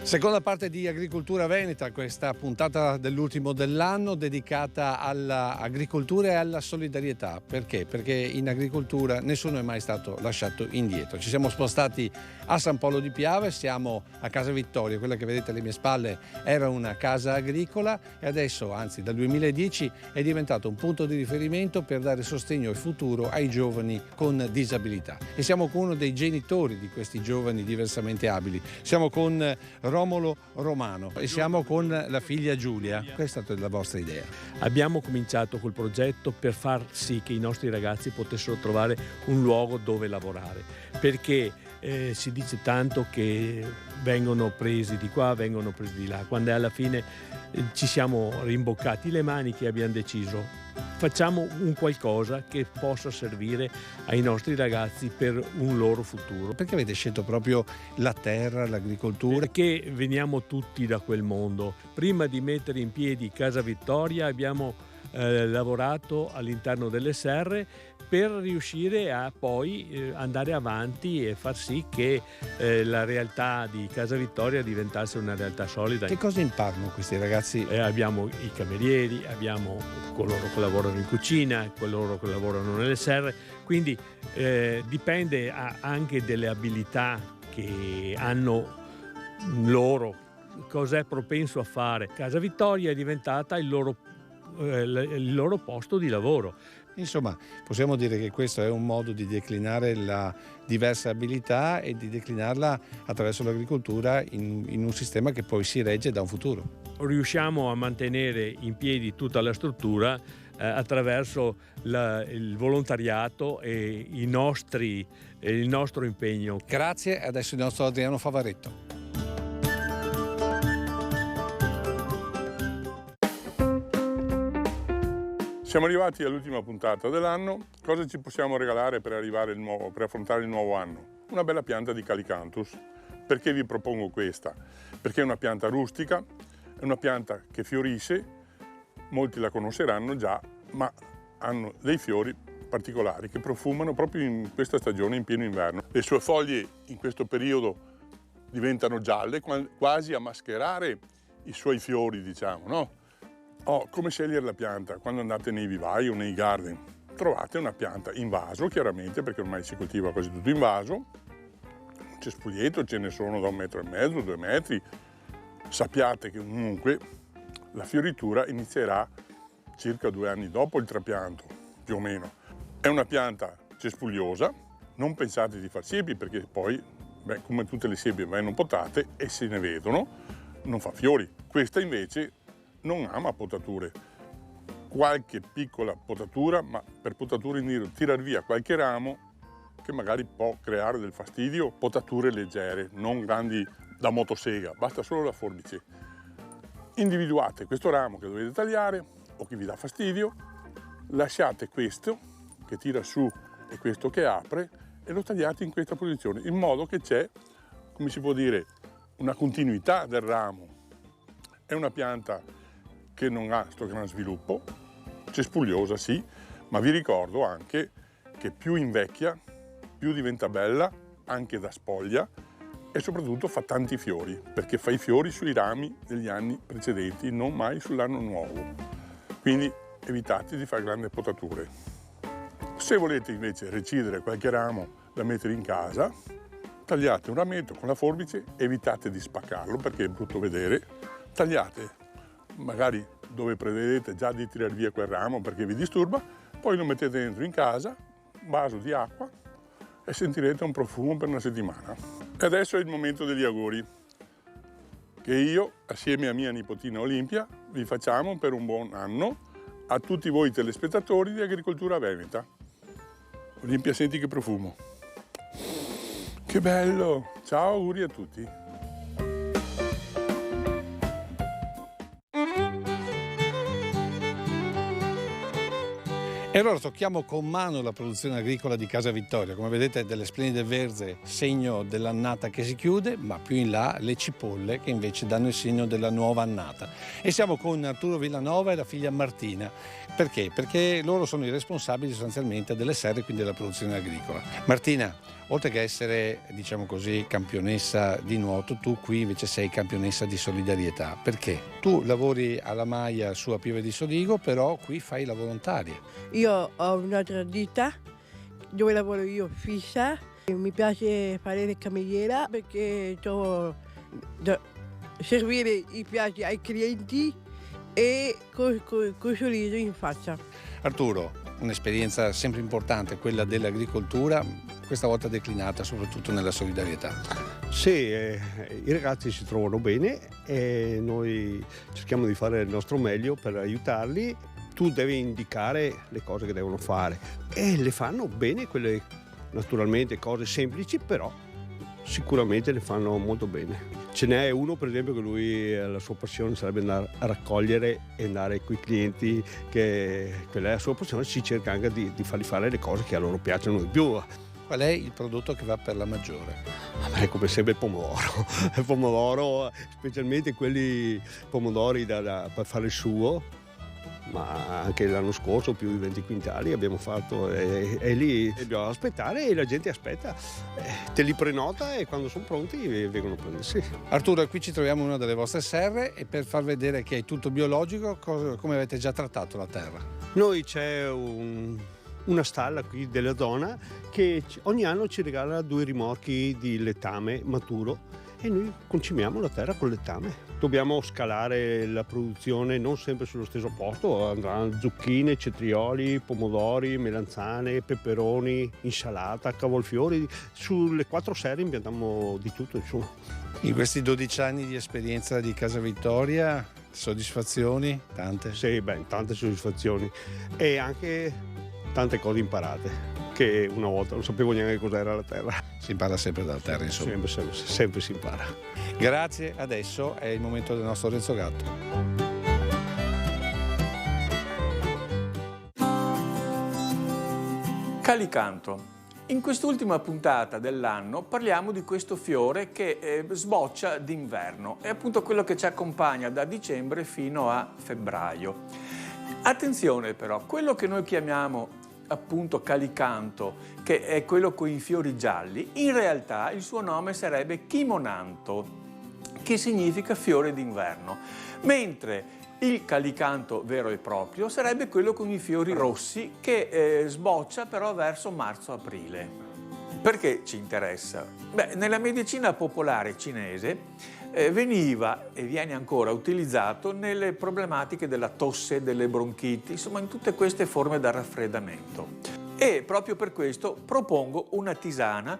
Seconda parte di Agricoltura Veneta, questa puntata dell'ultimo dell'anno dedicata all'agricoltura e alla solidarietà. Perché? Perché in agricoltura nessuno è mai stato lasciato indietro. Ci siamo spostati a San Polo di Piave, siamo a Casa Vittoria, quella che vedete alle mie spalle era una casa agricola e adesso, anzi dal 2010, è diventato un punto di riferimento per dare sostegno e futuro ai giovani con disabilità. E siamo con uno dei genitori di questi giovani diversamente abili. Siamo con Romolo Romano e siamo con la figlia Giulia. Questa è stata la vostra idea? Abbiamo cominciato col progetto per far sì che i nostri ragazzi potessero trovare un luogo dove lavorare, perché si dice tanto che vengono presi di qua, vengono presi di là, quando alla fine ci siamo rimboccati le maniche e abbiamo deciso facciamo un qualcosa che possa servire ai nostri ragazzi per un loro futuro. Perché avete scelto proprio la terra, l'agricoltura? Perché veniamo tutti da quel mondo. Prima di mettere in piedi Casa Vittoria abbiamo lavorato all'interno delle serre per riuscire a poi andare avanti e far sì che la realtà di Casa Vittoria diventasse una realtà solida. Che cosa imparano questi ragazzi? Abbiamo i camerieri, abbiamo coloro che lavorano in cucina, coloro che lavorano nelle serre, quindi dipende anche delle abilità che hanno loro, cos'è propenso a fare. Casa Vittoria è diventata il loro posto di lavoro. Insomma, possiamo dire che questo è un modo di declinare la diversa abilità e di declinarla attraverso l'agricoltura in un sistema che poi si regge da un futuro. Riusciamo a mantenere in piedi tutta la struttura attraverso il volontariato e il nostro impegno. Grazie, adesso il nostro Adriano Favaretto. Siamo arrivati all'ultima puntata dell'anno. Cosa ci possiamo regalare per affrontare il nuovo anno? Una bella pianta di Calicanthus. Perché vi propongo questa? Perché è una pianta rustica, è una pianta che fiorisce, molti la conosceranno già, ma hanno dei fiori particolari che profumano proprio in questa stagione, in pieno inverno. Le sue foglie in questo periodo diventano gialle, quasi a mascherare i suoi fiori, diciamo, no? Come scegliere la pianta? Quando andate nei vivai o nei garden, trovate una pianta in vaso, chiaramente, perché ormai si coltiva quasi tutto in vaso. Un cespuglietto ce ne sono da 1,5 metri, 2 metri. Sappiate che comunque la fioritura inizierà circa 2 anni dopo il trapianto, più o meno. È una pianta cespugliosa, non pensate di far siepi perché poi, come tutte le siepi, vanno potate e se ne vedono, non fa fiori. Questa invece non ama potature, qualche piccola potatura, ma per potature intendo tirar via qualche ramo che magari può creare del fastidio, potature leggere, non grandi da motosega, basta solo la forbice. Individuate questo ramo che dovete tagliare o che vi dà fastidio, lasciate questo che tira su e questo che apre e lo tagliate in questa posizione, in modo che c'è, come si può dire, una continuità del ramo. È una pianta che non ha sto gran sviluppo, cespugliosa sì, ma vi ricordo anche che più invecchia, più diventa bella, anche da spoglia, e soprattutto fa tanti fiori, perché fa i fiori sui rami degli anni precedenti, non mai sull'anno nuovo. Quindi evitate di fare grandi potature. Se volete invece recidere qualche ramo da mettere in casa, tagliate un rametto con la forbice, evitate di spaccarlo perché è brutto vedere, tagliate magari dove prevedete già di tirare via quel ramo perché vi disturba, poi lo mettete dentro in casa, un vaso di acqua e sentirete un profumo per una settimana. E adesso è il momento degli auguri che io, assieme a mia nipotina Olimpia, vi facciamo per un buon anno a tutti voi telespettatori di Agricoltura Veneta. Olimpia, senti che profumo! Che bello! Ciao, auguri a tutti! E allora tocchiamo con mano la produzione agricola di Casa Vittoria. Come vedete delle splendide verze, segno dell'annata che si chiude, ma più in là le cipolle che invece danno il segno della nuova annata. E siamo con Arturo Villanova e la figlia Martina. Perché? Perché loro sono i responsabili sostanzialmente delle serre, quindi della produzione agricola. Martina, oltre che essere, diciamo così, campionessa di nuoto, tu qui invece sei campionessa di solidarietà. Perché? Tu lavori alla Maia su a Pieve di Soligo, però qui fai la volontaria. Io ho un'altra ditta dove lavoro io fissa. Mi piace fare la cameriera perché trovo da servire i piatti ai clienti e col sorriso in faccia. Arturo, un'esperienza sempre importante, quella dell'agricoltura, questa volta declinata soprattutto nella solidarietà. Sì, i ragazzi si trovano bene e noi cerchiamo di fare il nostro meglio per aiutarli. Tu devi indicare le cose che devono fare e le fanno bene, quelle naturalmente cose semplici, però sicuramente le fanno molto bene. Ce n'è uno per esempio che lui la sua passione sarebbe andare a raccogliere e andare con i clienti, che quella è la sua passione, si cerca anche di fargli fare le cose che a loro piacciono di più. Qual è il prodotto che va per la maggiore? Come sempre il pomodoro. Il pomodoro, specialmente quelli pomodori per fare il sugo, ma anche l'anno scorso più di 20 quintali abbiamo fatto e lì dobbiamo aspettare e la gente aspetta, te li prenota e quando sono pronti vengono a prendersi. Arturo, qui ci troviamo in una delle vostre serre e per far vedere che è tutto biologico, come avete già trattato la terra? Noi c'è una stalla qui della zona che ogni anno ci regala 2 rimorchi di letame maturo e noi concimiamo la terra con letame. Dobbiamo scalare la produzione non sempre sullo stesso posto, andranno zucchine, cetrioli, pomodori, melanzane, peperoni, insalata, cavolfiori. Sulle 4 serre impiantiamo di tutto, insomma. In questi 12 anni di esperienza di Casa Vittoria, soddisfazioni? Tante? Sì, tante soddisfazioni e anche tante cose imparate, che una volta non sapevo neanche cos'era la terra. Si impara sempre dalla terra, insomma. Sempre si impara. Grazie, adesso è il momento del nostro Renzo Gatto. Calicanto. In quest'ultima puntata dell'anno parliamo di questo fiore che sboccia d'inverno. È appunto quello che ci accompagna da dicembre fino a febbraio. Attenzione però, quello che noi chiamiamo appunto calicanto, che è quello con i fiori gialli, in realtà il suo nome sarebbe chimonanto, che significa fiore d'inverno, mentre il calicanto vero e proprio sarebbe quello con i fiori rossi che sboccia però verso marzo-aprile. Perché ci interessa? Nella medicina popolare cinese veniva e viene ancora utilizzato nelle problematiche della tosse, delle bronchiti, insomma in tutte queste forme da raffreddamento. E proprio per questo propongo una tisana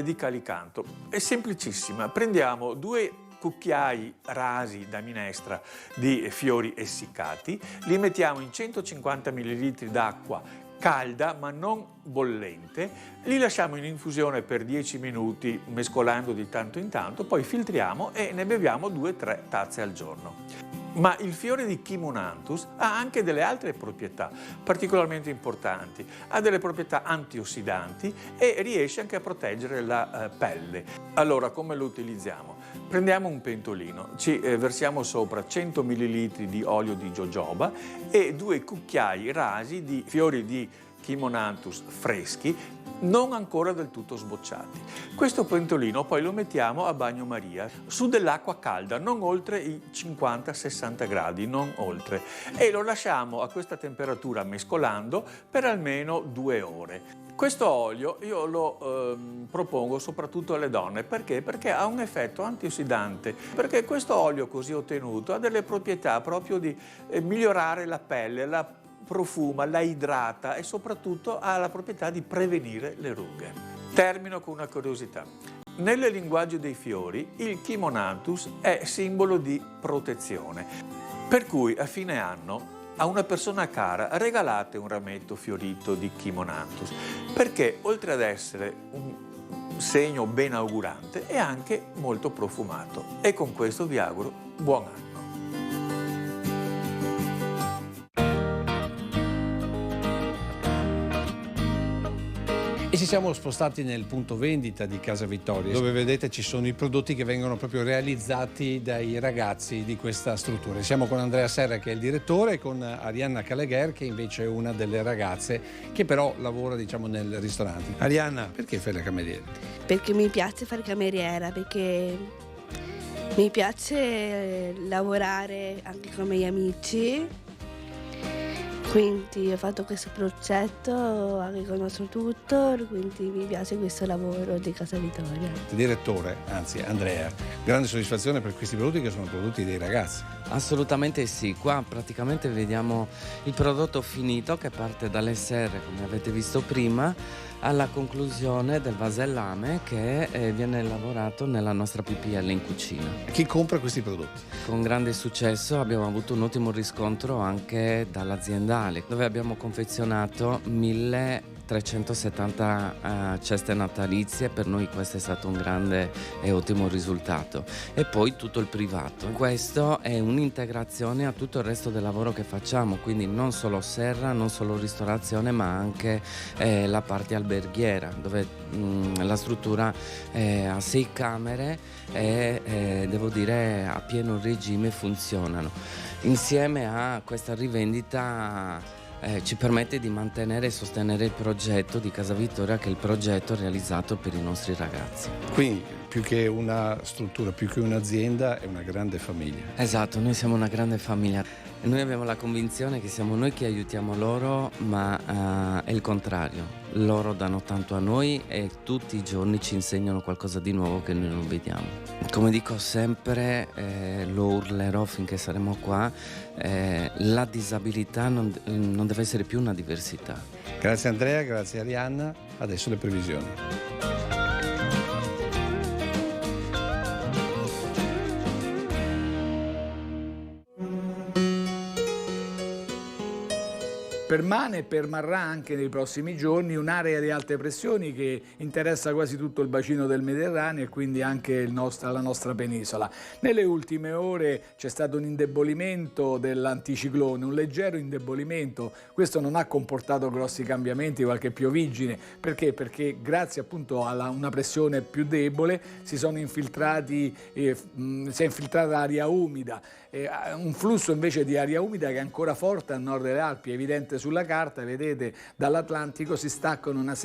di calicanto. È semplicissima, prendiamo 2 cucchiai rasi da minestra di fiori essiccati, li mettiamo in 150 ml d'acqua calda ma non bollente, li lasciamo in infusione per 10 minuti mescolando di tanto in tanto, poi filtriamo e ne beviamo 2-3 tazze al giorno. Ma il fiore di Chimonanthus ha anche delle altre proprietà particolarmente importanti, ha delle proprietà antiossidanti e riesce anche a proteggere la pelle. Allora come lo utilizziamo? Prendiamo un pentolino, ci versiamo sopra 100 ml di olio di jojoba e 2 cucchiai rasi di fiori di Chimonanthus freschi, non ancora del tutto sbocciati. Questo pentolino poi lo mettiamo a bagnomaria su dell'acqua calda, non oltre i 50-60 gradi, non oltre, e lo lasciamo a questa temperatura mescolando per almeno 2 ore. Questo olio io lo propongo soprattutto alle donne, perché? Perché ha un effetto antiossidante, perché questo olio così ottenuto ha delle proprietà proprio di migliorare la pelle, la profuma, la idrata e soprattutto ha la proprietà di prevenire le rughe. Termino con una curiosità. Nel linguaggio dei fiori il Chimonanthus è simbolo di protezione, per cui a fine anno a una persona cara regalate un rametto fiorito di Chimonanthus, perché oltre ad essere un segno ben augurante è anche molto profumato. E con questo vi auguro buon anno. E ci siamo spostati nel punto vendita di Casa Vittoria, dove vedete ci sono i prodotti che vengono proprio realizzati dai ragazzi di questa struttura. Siamo con Andrea Serra, che è il direttore, e con Arianna Calegher, che invece è una delle ragazze che però lavora, diciamo, nel ristorante. Arianna, perché fai la cameriera? Perché mi piace fare cameriera, perché mi piace lavorare anche con i miei amici. Quindi ho fatto questo progetto, anche conosco tutto, quindi mi piace questo lavoro di Casa Vittoria. Il direttore, anzi Andrea, grande soddisfazione per questi prodotti che sono prodotti dei ragazzi. Assolutamente sì, qua praticamente vediamo il prodotto finito che parte dalle serre, come avete visto prima, alla conclusione del vasellame che viene lavorato nella nostra PPL in cucina. Chi compra questi prodotti? Con grande successo abbiamo avuto un ottimo riscontro anche dall'aziendale, dove abbiamo confezionato 1370 ceste natalizie. Per noi questo è stato un grande e ottimo risultato. E poi tutto il privato. Questo è un'integrazione a tutto il resto del lavoro che facciamo, quindi non solo serra, non solo ristorazione, ma anche la parte alberghiera, dove la struttura ha 6 camere e devo dire a pieno regime funzionano. Insieme a questa rivendita ci permette di mantenere e sostenere il progetto di Casa Vittoria, che è il progetto realizzato per i nostri ragazzi. Quindi più che una struttura, più che un'azienda, è una grande famiglia. Esatto, noi siamo una grande famiglia e noi abbiamo la convinzione che siamo noi che aiutiamo loro, ma è il contrario. Loro danno tanto a noi e tutti i giorni ci insegnano qualcosa di nuovo che noi non vediamo. Come dico sempre, lo urlerò finché saremo qua, la disabilità non deve essere più una diversità. Grazie Andrea, grazie Arianna, adesso le previsioni. Permane e permarrà anche nei prossimi giorni un'area di alte pressioni che interessa quasi tutto il bacino del Mediterraneo e quindi anche la nostra penisola. Nelle ultime ore c'è stato un indebolimento dell'anticiclone, un leggero indebolimento. Questo non ha comportato grossi cambiamenti, qualche pioviggine. Perché? Perché grazie appunto a una pressione più debole si è infiltrata aria umida. Un flusso invece di aria umida che è ancora forte a nord delle Alpi, è evidente sulla carta, vedete dall'Atlantico si staccano una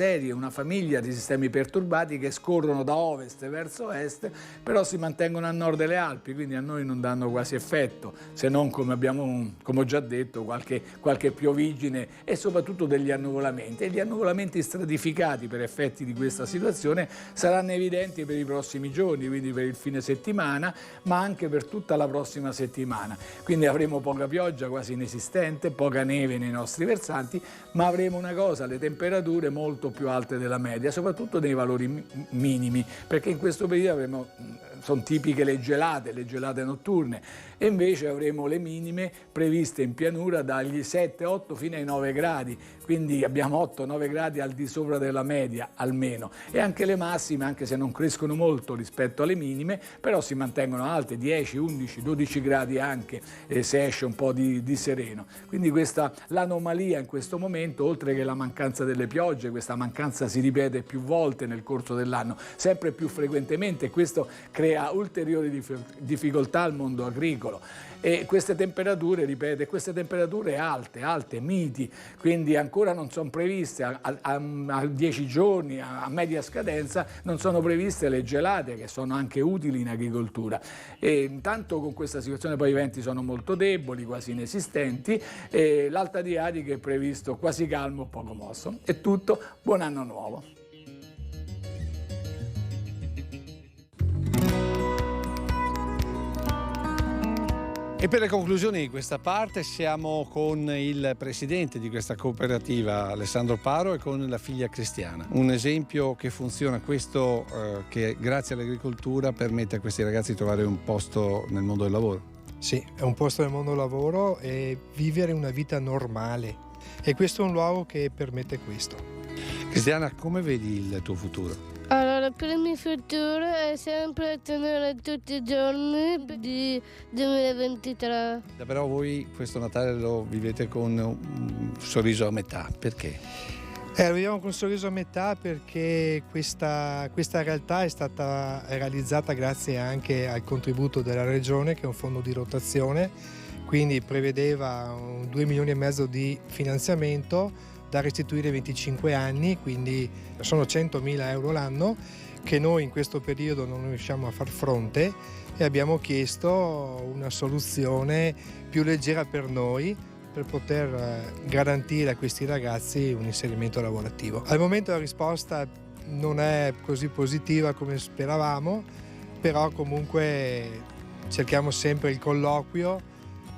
famiglia di sistemi perturbati che scorrono da ovest verso est, però si mantengono a nord delle Alpi, quindi a noi non danno quasi effetto, se non come ho già detto, qualche pioviggine e soprattutto degli annuvolamenti. E gli annuvolamenti stratificati per effetti di questa situazione saranno evidenti per i prossimi giorni, quindi per il fine settimana, ma anche per tutta la prossima settimana. Quindi avremo poca pioggia, quasi inesistente, poca neve nei nostri versanti, ma avremo una cosa, le temperature molto più alte della media, soprattutto nei valori minimi, perché in questo periodo sono tipiche le gelate notturne, e invece avremo le minime previste in pianura dagli 7-8 fino ai 9 gradi, quindi abbiamo 8-9 gradi al di sopra della media almeno, e anche le massime, anche se non crescono molto rispetto alle minime, però si mantengono alte, 10, 11, 12 gradi anche se esce un po' di sereno. Quindi l'anomalia in questo momento, oltre che la mancanza delle piogge, questa mancanza si ripete più volte nel corso dell'anno, sempre più frequentemente, e questo crea ulteriori difficoltà al mondo agricolo. E queste temperature, alte, miti, quindi ancora non sono previste, a 10 giorni, a media scadenza, non sono previste le gelate, che sono anche utili in agricoltura. E intanto con questa situazione poi i venti sono molto deboli, quasi inesistenti, e l'Alta Adriatica è previsto quasi calmo, poco mosso. È tutto, buon anno nuovo! E per le conclusioni di questa parte siamo con il presidente di questa cooperativa, Alessandro Paro, e con la figlia Cristiana. Un esempio che funziona, questo che grazie all'agricoltura permette a questi ragazzi di trovare un posto nel mondo del lavoro. Sì, è un posto nel mondo del lavoro e vivere una vita normale. E questo è un luogo che permette questo. Cristiana, come vedi il tuo futuro? Allora, per il mio futuro è sempre tenere tutti i giorni di 2023. Però voi questo Natale lo vivete con un sorriso a metà, perché? Lo viviamo con un sorriso a metà perché questa realtà è stata realizzata grazie anche al contributo della Regione, che è un fondo di rotazione, quindi prevedeva 2,5 milioni di finanziamento da restituire 25 anni, quindi sono 100.000 euro l'anno che noi in questo periodo non riusciamo a far fronte e abbiamo chiesto una soluzione più leggera per noi, per poter garantire a questi ragazzi un inserimento lavorativo. Al momento la risposta non è così positiva come speravamo, però comunque cerchiamo sempre il colloquio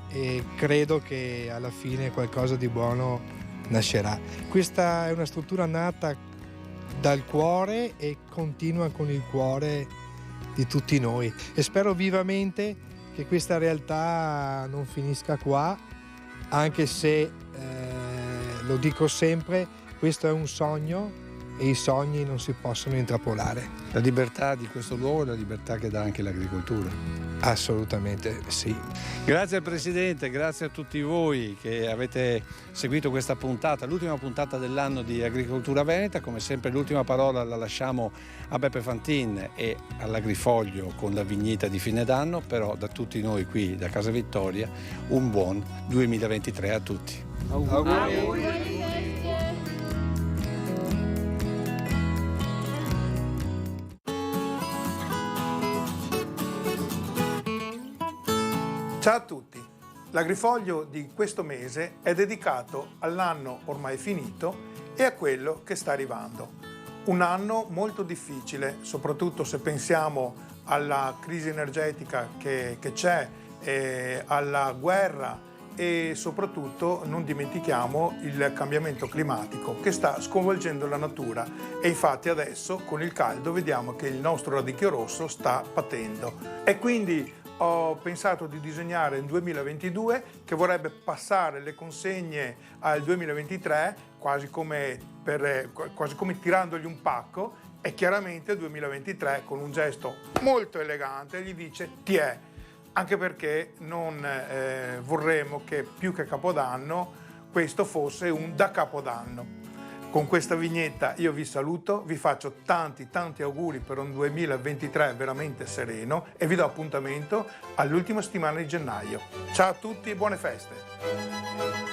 e credo che alla fine qualcosa di buono nascerà. Questa è una struttura nata dal cuore e continua con il cuore di tutti noi e spero vivamente che questa realtà non finisca qua, anche se, lo dico sempre, questo è un sogno e i sogni non si possono intrappolare. La libertà di questo luogo è la libertà che dà anche l'agricoltura. Assolutamente sì. Grazie al Presidente, grazie a tutti voi che avete seguito questa puntata, l'ultima puntata dell'anno di Agricoltura Veneta. Come sempre l'ultima parola la lasciamo a Beppe Fantin e all'Agrifoglio con la vignetta di fine d'anno, però da tutti noi qui da Casa Vittoria un buon 2023 a tutti. Auguri. Ciao a tutti, l'Agrifoglio di questo mese è dedicato all'anno ormai finito e a quello che sta arrivando. Un anno molto difficile, soprattutto se pensiamo alla crisi energetica che c'è, alla guerra e soprattutto non dimentichiamo il cambiamento climatico che sta sconvolgendo la natura e infatti adesso con il caldo vediamo che il nostro radicchio rosso sta patendo e quindi ho pensato di disegnare un 2022 che vorrebbe passare le consegne al 2023 quasi come tirandogli un pacco e chiaramente il 2023 con un gesto molto elegante gli dice ti è, anche perché non vorremmo che più che Capodanno questo fosse un da Capodanno. Con questa vignetta io vi saluto, vi faccio tanti auguri per un 2023 veramente sereno e vi do appuntamento all'ultima settimana di gennaio. Ciao a tutti e buone feste!